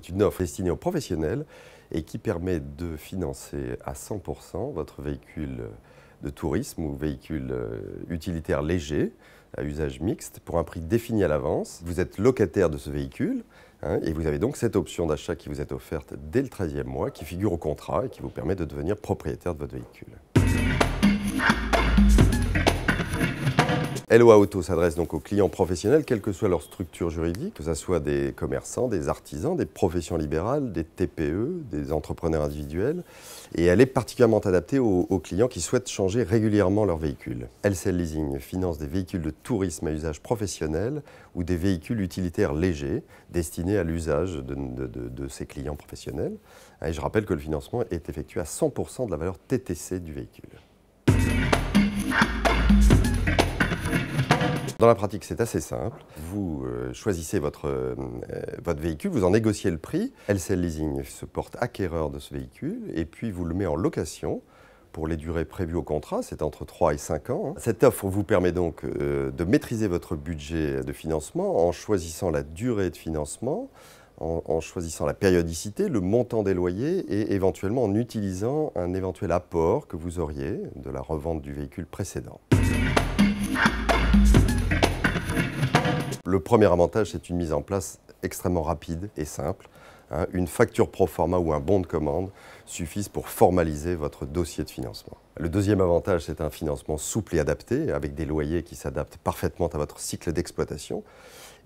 C'est une offre destinée aux professionnels et qui permet de financer à 100% votre véhicule de tourisme ou véhicule utilitaire léger à usage mixte pour un prix défini à l'avance. Vous êtes locataire de ce véhicule et vous avez donc cette option d'achat qui vous est offerte dès le 13e mois, qui figure au contrat et qui vous permet de devenir propriétaire de votre véhicule. LOA Auto s'adresse donc aux clients professionnels, quelle que soit leur structure juridique, que ce soit des commerçants, des artisans, des professions libérales, des TPE, des entrepreneurs individuels. Et elle est particulièrement adaptée aux clients qui souhaitent changer régulièrement leur véhicule. LCL Leasing finance des véhicules de tourisme à usage professionnel ou des véhicules utilitaires légers destinés à l'usage de ses clients professionnels. Et je rappelle que le financement est effectué à 100% de la valeur TTC du véhicule. Dans la pratique, c'est assez simple. Vous choisissez votre véhicule, vous en négociez le prix. LCL Leasing se porte acquéreur de ce véhicule et puis vous le met en location pour les durées prévues au contrat, c'est entre 3 et 5 ans. Cette offre vous permet donc de maîtriser votre budget de financement en choisissant la durée de financement, en choisissant la périodicité, le montant des loyers et éventuellement en utilisant un éventuel apport que vous auriez de la revente du véhicule précédent. Le premier avantage, c'est une mise en place extrêmement rapide et simple. Une facture pro forma ou un bon de commande suffisent pour formaliser votre dossier de financement. Le deuxième avantage, c'est un financement souple et adapté, avec des loyers qui s'adaptent parfaitement à votre cycle d'exploitation.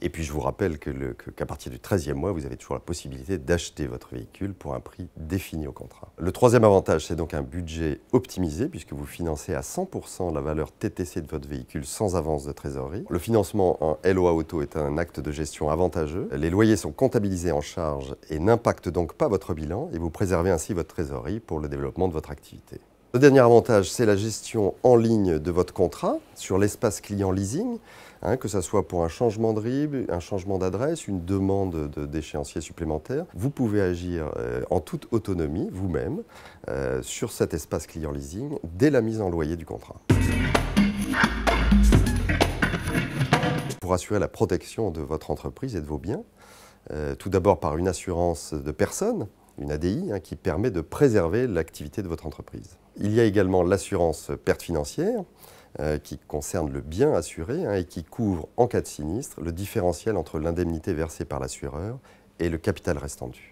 Et puis je vous rappelle qu'à partir du 13e mois, vous avez toujours la possibilité d'acheter votre véhicule pour un prix défini au contrat. Le troisième avantage, c'est donc un budget optimisé, puisque vous financez à 100% la valeur TTC de votre véhicule sans avance de trésorerie. Le financement en LOA Auto est un acte de gestion avantageux. Les loyers sont comptabilisés en charge et n'impactent donc pas votre bilan, et vous préservez ainsi votre trésorerie pour le développement de votre activité. Le dernier avantage, c'est la gestion en ligne de votre contrat sur l'espace client leasing, que ce soit pour un changement de RIB, un changement d'adresse, une demande d'échéancier supplémentaire. Vous pouvez agir en toute autonomie, vous-même, sur cet espace client leasing dès la mise en loyer du contrat. Pour assurer la protection de votre entreprise et de vos biens, tout d'abord par une assurance de personne, une ADI, qui permet de préserver l'activité de votre entreprise. Il y a également l'assurance perte financière, qui concerne le bien assuré et qui couvre, en cas de sinistre, le différentiel entre l'indemnité versée par l'assureur et le capital restant dû.